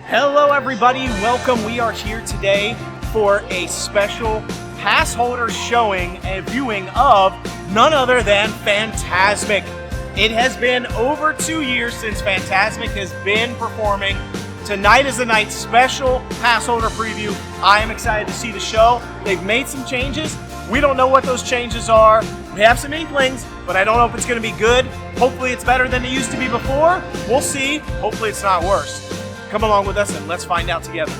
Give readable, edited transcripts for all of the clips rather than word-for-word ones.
Hello everybody, welcome. We are here today for a special Passholder showing and viewing of none other than Fantasmic. It has been over 2 years since Fantasmic has been performing. Tonight is the night special Passholder preview. I am excited to see the show. They've made some changes. We don't know what those changes are. We have some inklings, but I don't know if it's going to be good. Hopefully it's better than it used to be before. We'll see. Hopefully it's not worse. Come along with us and let's find out together.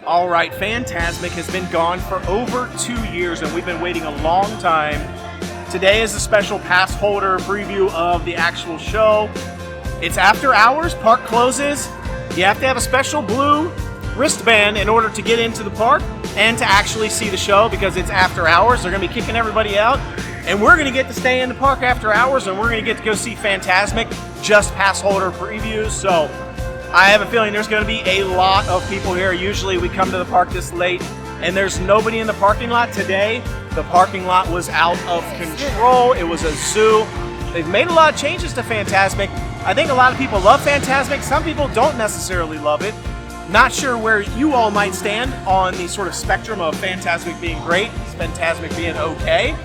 All right, Fantasmic has been gone for over 2 years and we've been waiting a long time. Today is a special Passholder preview of the actual show. It's after hours, park closes. You have to have a special blue wristband in order to get into the park and to actually see the show because it's after hours. They're gonna be kicking everybody out. And we're gonna get to stay in the park after hours and we're gonna get to go see Fantasmic, just Passholder previews. So I have a feeling there's gonna be a lot of people here. Usually we come to the park this late and there's nobody in the parking lot. Today, the parking lot was out of control. It was a zoo. They've made a lot of changes to Fantasmic. I think a lot of people love Fantasmic. Some people don't necessarily love it. Not sure where you all might stand on the sort of spectrum of Fantasmic being great, Fantasmic being okay.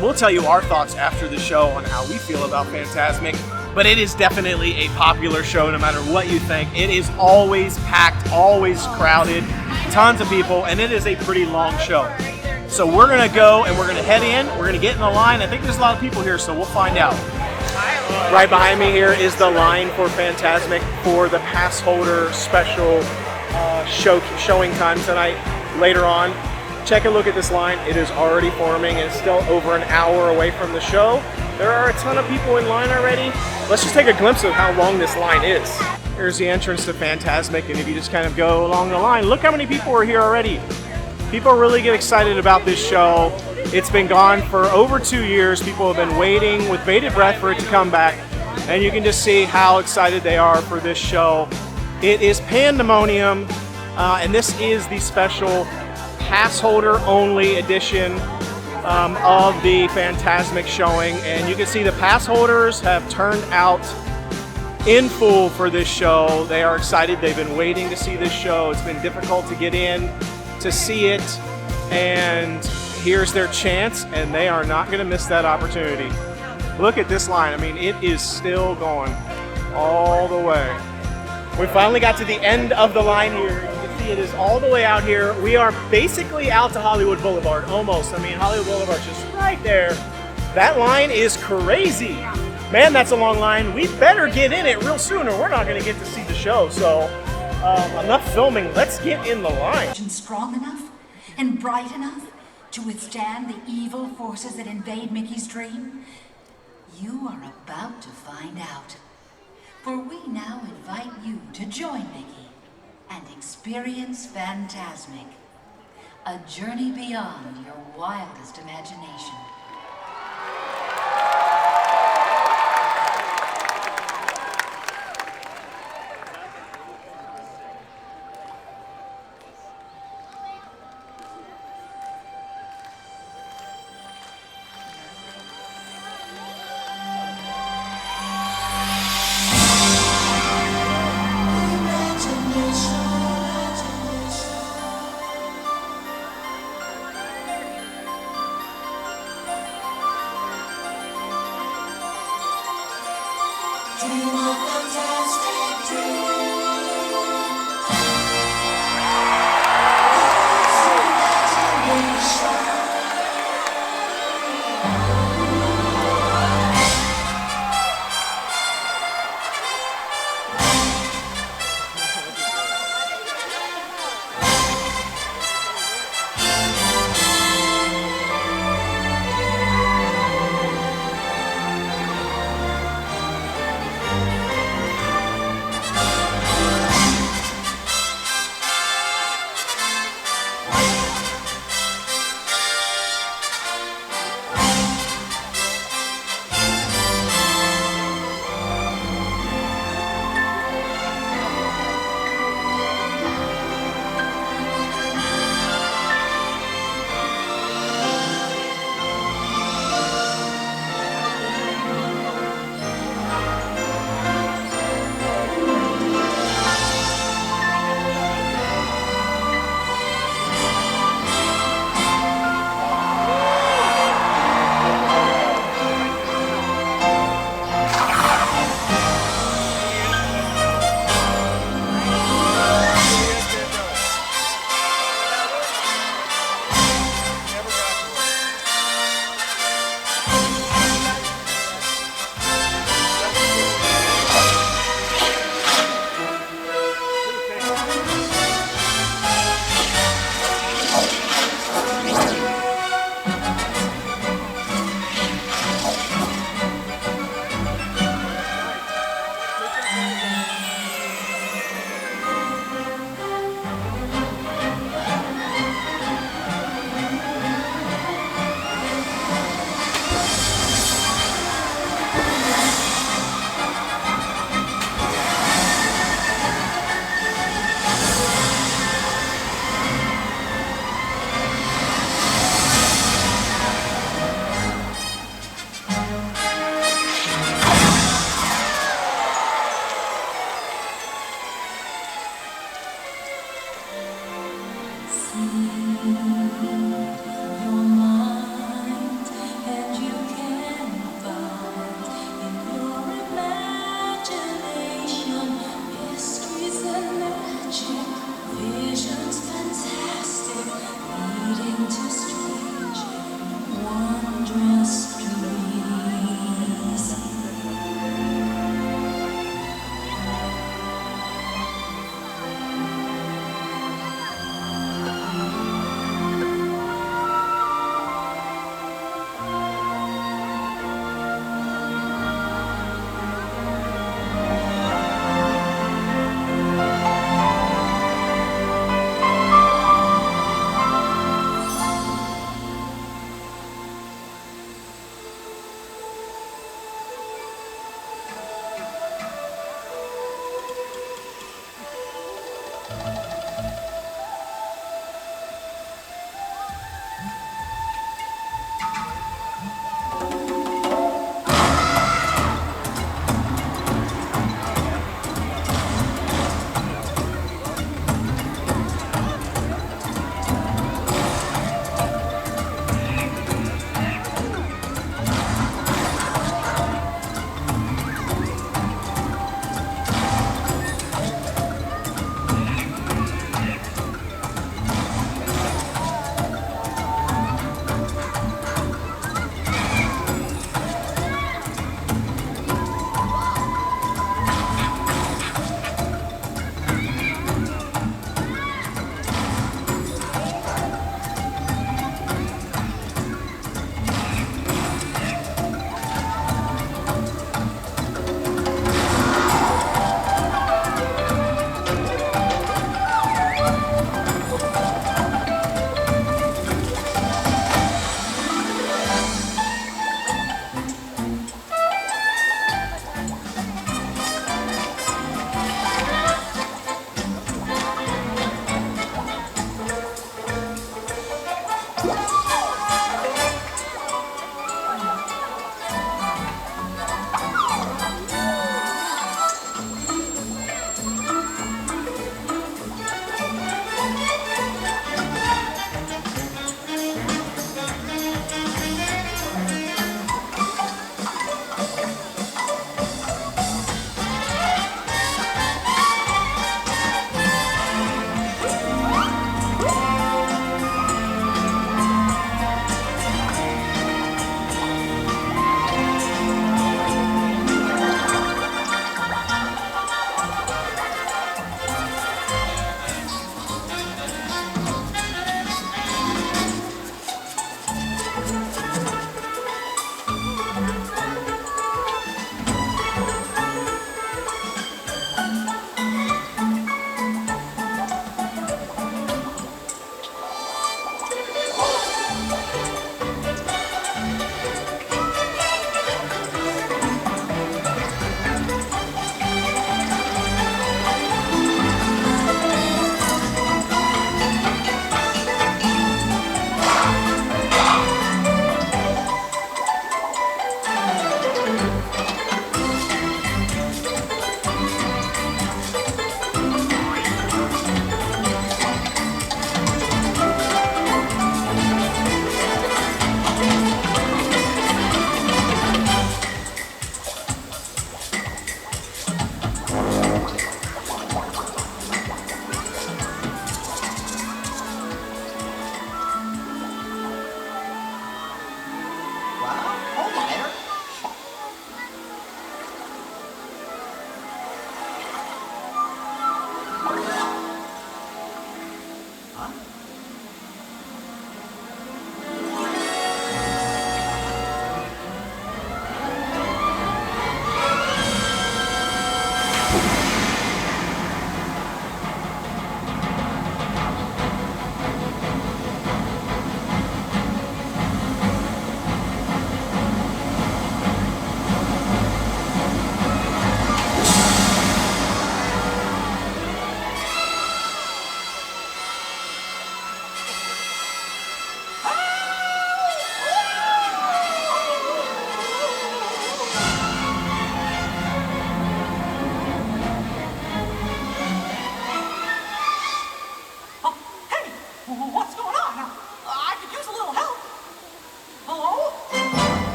We'll tell you our thoughts after the show on how we feel about Fantasmic. But it is definitely a popular show no matter what you think. It is always packed, always crowded, tons of people, and it is a pretty long show. So we're gonna go and we're gonna head in, we're gonna get in the line. I think there's a lot of people here, so we'll find out. Right behind me here is the line for Fantasmic for the Passholder special showing time tonight. Later on, check a look at this line. It is already forming. It's still over an hour away from the show. There are a ton of people in line already. Let's just take a glimpse of how long this line is. Here's the entrance to Fantasmic, and if you just kind of go along the line, look how many people are here already. People really get excited about this show. It's been gone for over 2 years. People have been waiting with bated breath for it to come back, and you can just see how excited they are for this show. It is pandemonium, and this is the special Passholder only edition of the Fantasmic showing, and you can see the Passholders have turned out in full for this show. They are excited. They've been waiting to see this show. It's been difficult to get in to see it, and here's their chance, and they are not going to miss that opportunity. Look at this line. I mean, it is still going all the way. We finally got to the end of the line here. You can see it is all the way out here. We are basically out to Hollywood Boulevard, almost. I mean, Hollywood Boulevard is just right there. That line is crazy. Man, that's a long line. We better get in it real soon or we're not going to get to see the show. So enough filming. Let's get in the line. Strong enough and bright enough to withstand the evil forces that invade Mickey's dream? You are about to find out. For we now invite you to join Mickey and experience Fantasmic, a journey beyond your wildest imagination.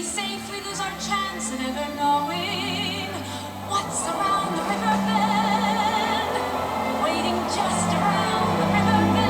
be safe, we lose our chance of ever knowing what's around the river bend, waiting just around the river bend.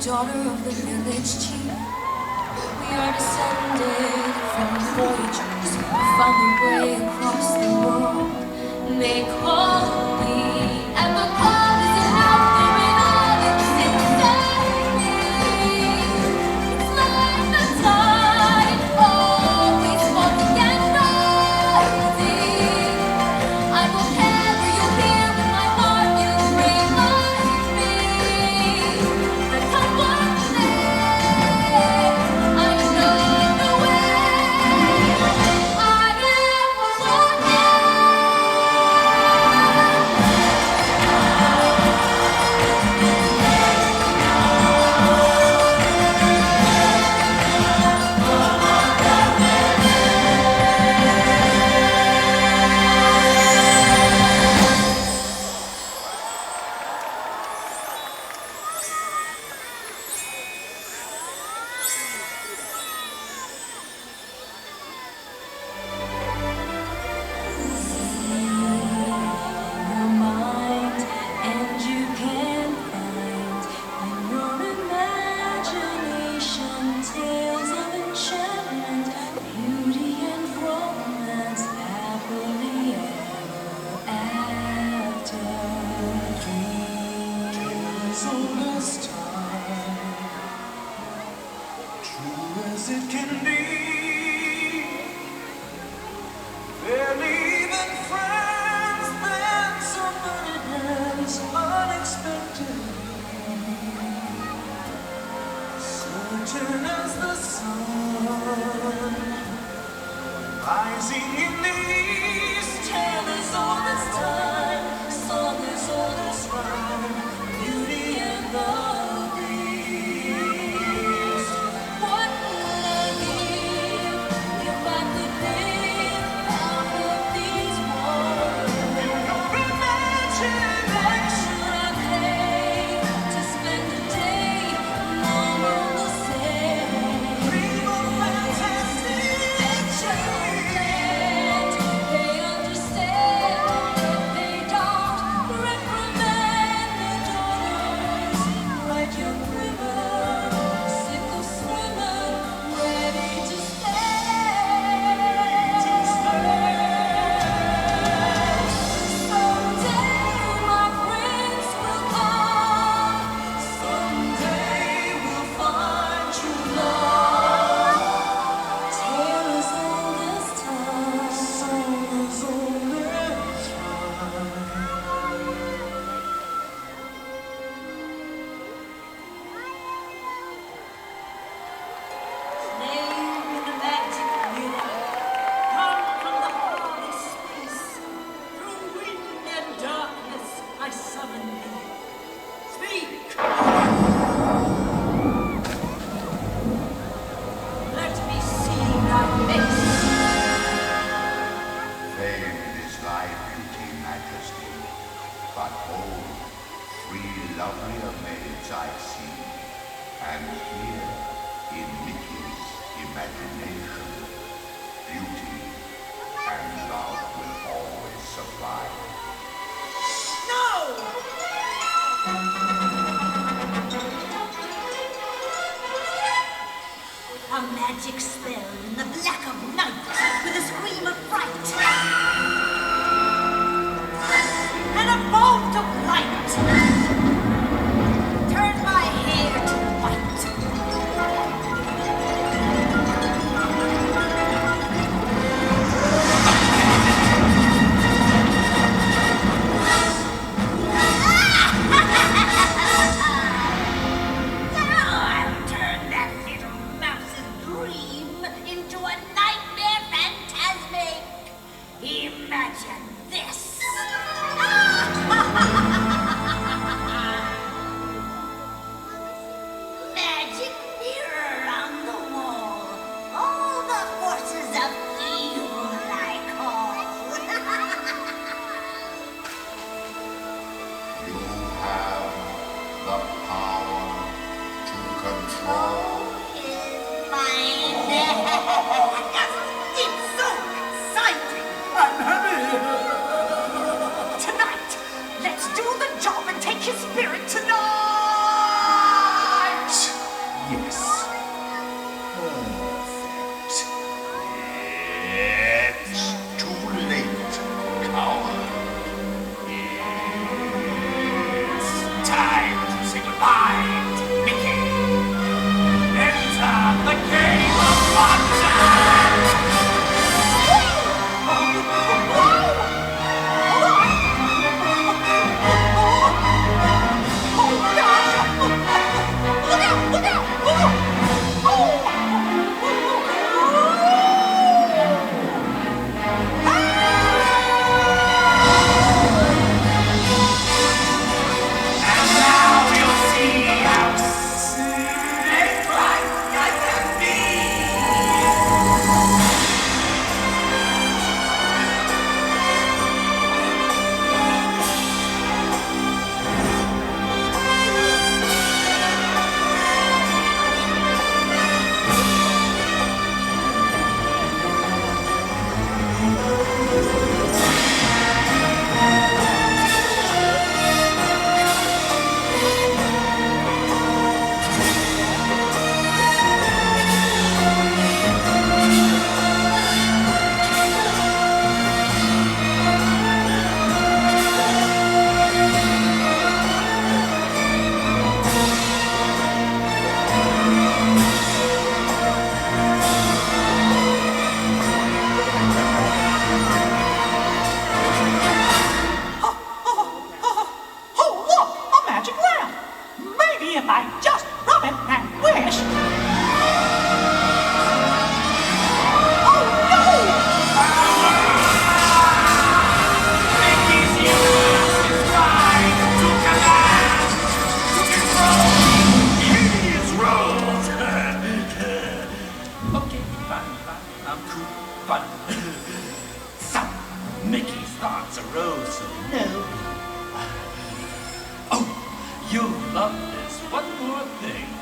Daughter of the village chief, we are descended from voyagers who found their way across the world. They call me, and the call is enough. They're in all it's inside me. It's like the tide, always falling and rising. I will carry you here with my heart. You'll remind me. I am turn as the sun, rising in the east. Tale as old as time, song as old as rhyme, beauty and the beast. What would I give if I could live out of these walls? In your imagination, what should I pay to spend a day long on the same? Dream of fantastic adventureland. They understand if they don't reprimand the daughters. Ride your quiver, sick of swimming, ready to stand. Someday my prince will come. Someday we'll find true love. Tale as old as time, song as old as Name in the magic mirror, come from the heart of space. Through wind and darkness I summon thee. Speak! Let me see thy face. Famed is thy beauty, majesty, but hold, three lovelier maids I see, and here, in Mickey's imagination, beauty and love will always supply. No! A magic spell in the black of night with a scream of fright and a bolt of light. Turn my hair to white. Now I'll turn that little mouse's dream into a nightmare Fantasmic. Imagine this. Magic mirror on the wall. All the forces of evil I call. You have the power to control. His mind. It's so exciting. I'm happy! Tonight, let's do the job and take his spirit tonight. Yes. Perfect. It's too late, coward. It's time to say goodbye to Mickey. Enter the game of wonder! And now we'll see how snake-like I can be. Oh, look! A magic lamp! Maybe if I just rub it and wish... love this one more thing.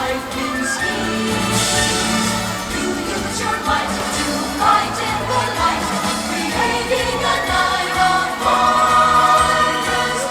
life in scheme. You use your might to fight in the light, creating a night of marvelous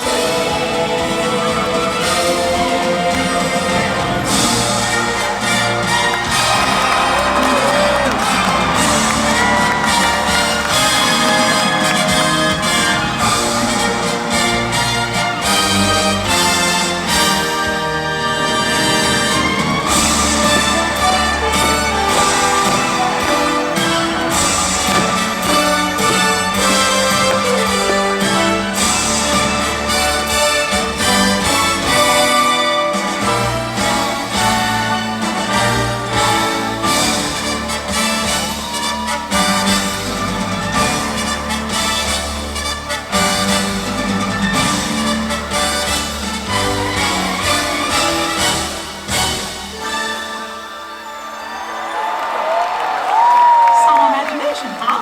Some imagination, huh?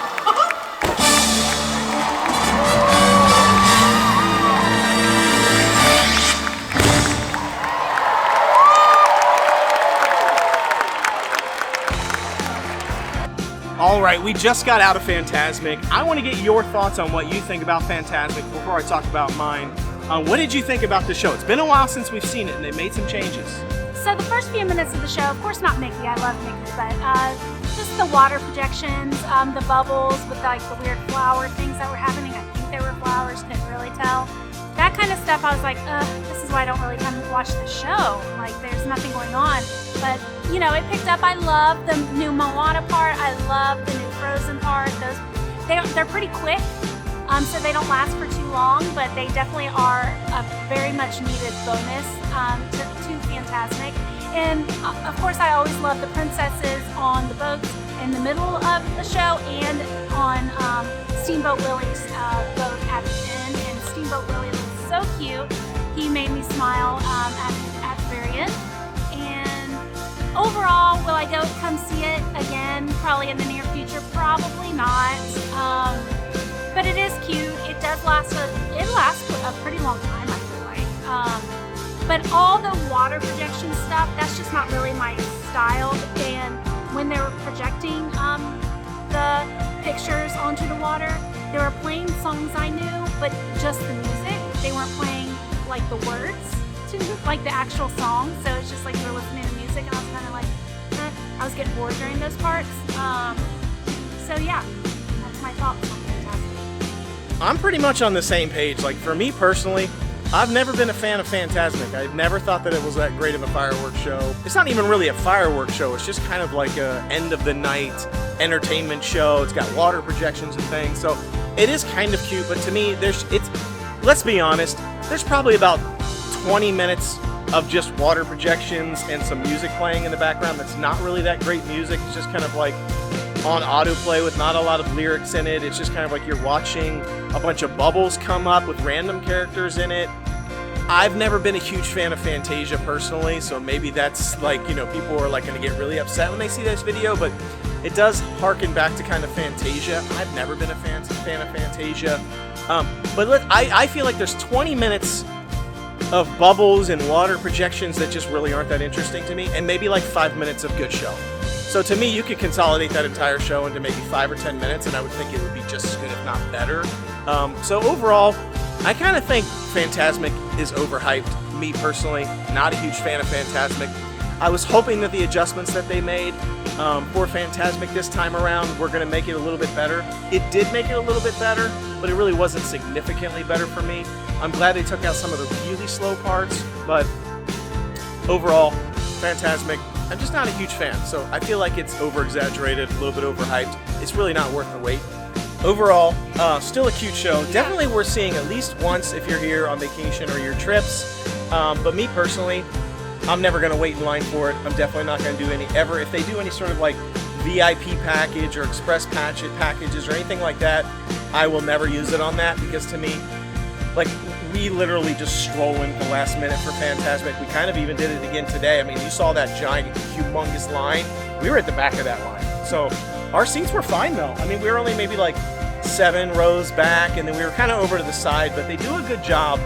All right, we just got out of Fantasmic. I want to get your thoughts on what you think about Fantasmic before I talk about mine. What did you think about the show? It's been a while since we've seen it, and they made some changes. So the first few minutes of the show, of course not Mickey, I love Mickey, but just the water projections, the bubbles with like the weird flower things that were happening. I think they were flowers, couldn't really tell. That kind of stuff, I was like, this is why I don't really come watch the show. Like, there's nothing going on. But, you know, it picked up. I love the new Moana part. I love the new Frozen part. They're pretty quick, so they don't last for too long, but they definitely are a very much needed bonus to Fantasmic. And, of course, I always love the princesses on the boats in the middle of the show and on Steamboat Willie's boat at the end. And Steamboat Willie was so cute. He made me smile at the very end. And overall, will I go come see it again? Probably in the near future. Probably not. But it is cute. It does last a pretty long time, I feel like. But all the water projection stuff, that's just not really my style. And when they were projecting the pictures onto the water, they were playing songs I knew, but just the music. They weren't playing like the words to like the actual song. So it's just like you were listening to music, and I was kind of like, I was getting bored during those parts. So yeah, that's my thoughts on Fantasmic. I'm pretty much on the same page. Like, for me personally, I've never been a fan of Fantasmic. I've never thought that it was that great of a fireworks show. It's not even really a fireworks show. It's just kind of like a end of the night entertainment show. It's got water projections and things. So it is kind of cute, but to me, let's be honest, there's probably about 20 minutes of just water projections and some music playing in the background that's not really that great music. It's just kind of like on autoplay with not a lot of lyrics in it. It's just kind of like you're watching a bunch of bubbles come up with random characters in it. I've never been a huge fan of Fantasia personally, so maybe that's like, you know, people are like going to get really upset when they see this video, but it does harken back to kind of Fantasia. I've never been a fan of Fantasia. But I feel like there's 20 minutes of bubbles and water projections that just really aren't that interesting to me, and maybe like 5 minutes of good show. So to me, you could consolidate that entire show into maybe 5 or 10 minutes, and I would think it would be just as good, if not better. So overall, I kind of think Fantasmic is overhyped. Me personally, not a huge fan of Fantasmic. I was hoping that the adjustments that they made for Fantasmic this time around were going to make it a little bit better. It did make it a little bit better, but it really wasn't significantly better for me. I'm glad they took out some of the really slow parts, but overall, Fantasmic, I'm just not a huge fan. So I feel like it's over-exaggerated, a little bit overhyped. It's really not worth the wait. Overall, still a cute show. Definitely worth seeing at least once if you're here on vacation or your trips. But me personally, I'm never going to wait in line for it. I'm definitely not going to do any ever. If they do any sort of like VIP package or express packages or anything like that, I will never use it on that, because to me, like, we literally just stroll in the last minute for Fantasmic. We kind of even did it again today. I mean, you saw that giant, humongous line. We were at the back of that line. So our seats were fine though. I mean, we were only maybe like 7 rows back, and then we were kind of over to the side, but they do a good job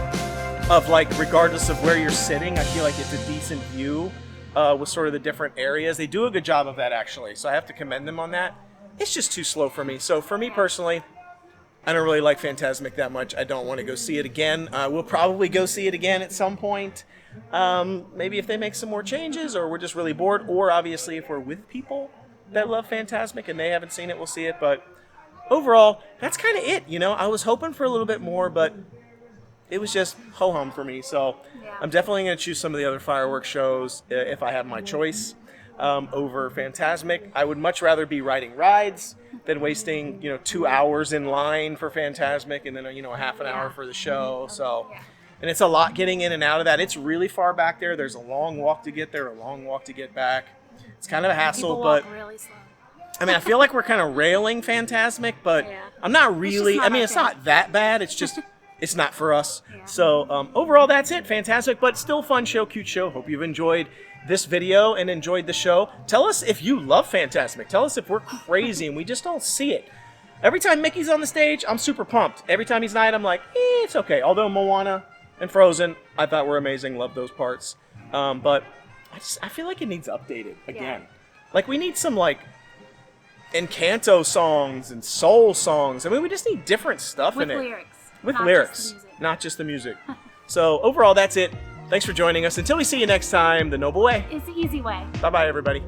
of, like, regardless of where you're sitting, I feel like it's a decent view with sort of the different areas. They do a good job of that, actually, so I have to commend them on that. It's just too slow for me. So for me personally, I don't really like Fantasmic that much. I don't want to go see it again. We'll probably go see it again at some point. Maybe if they make some more changes, or we're just really bored, or obviously if we're with people that love Fantasmic and they haven't seen it, we'll see it. But overall, that's kind of it. You know, I was hoping for a little bit more, but it was just ho-hum for me. So I'm definitely going to choose some of the other fireworks shows if I have my choice over Fantasmic. I would much rather be riding rides than wasting 2 hours in line for Fantasmic and then a half an hour for the show. So, and it's a lot getting in and out of that. It's really far back there. There's a long walk to get there, a long walk to get back. It's kind of a hassle, People but walk really slow. I mean, I feel like we're kind of railing Fantasmic, but I'm not really. not It's our not that bad. It's just it's not for us. So overall, that's it. Fantastic, but still fun show, cute show. Hope you've enjoyed this video and enjoyed the show. Tell us if you love Fantasmic. Tell us if we're crazy and we just don't see it. Every time Mickey's on the stage, I'm super pumped. Every time he's not, I'm like, it's okay. Although Moana and Frozen, I thought were amazing. Love those parts. But I feel like it needs updated again. Like, we need some, like, Encanto songs and soul songs. I mean, we just need different stuff in it. With lyrics. Not just the music. So, overall, that's it. Thanks for joining us. Until we see you next time, the Noble Way. It's the easy way. Bye-bye, everybody.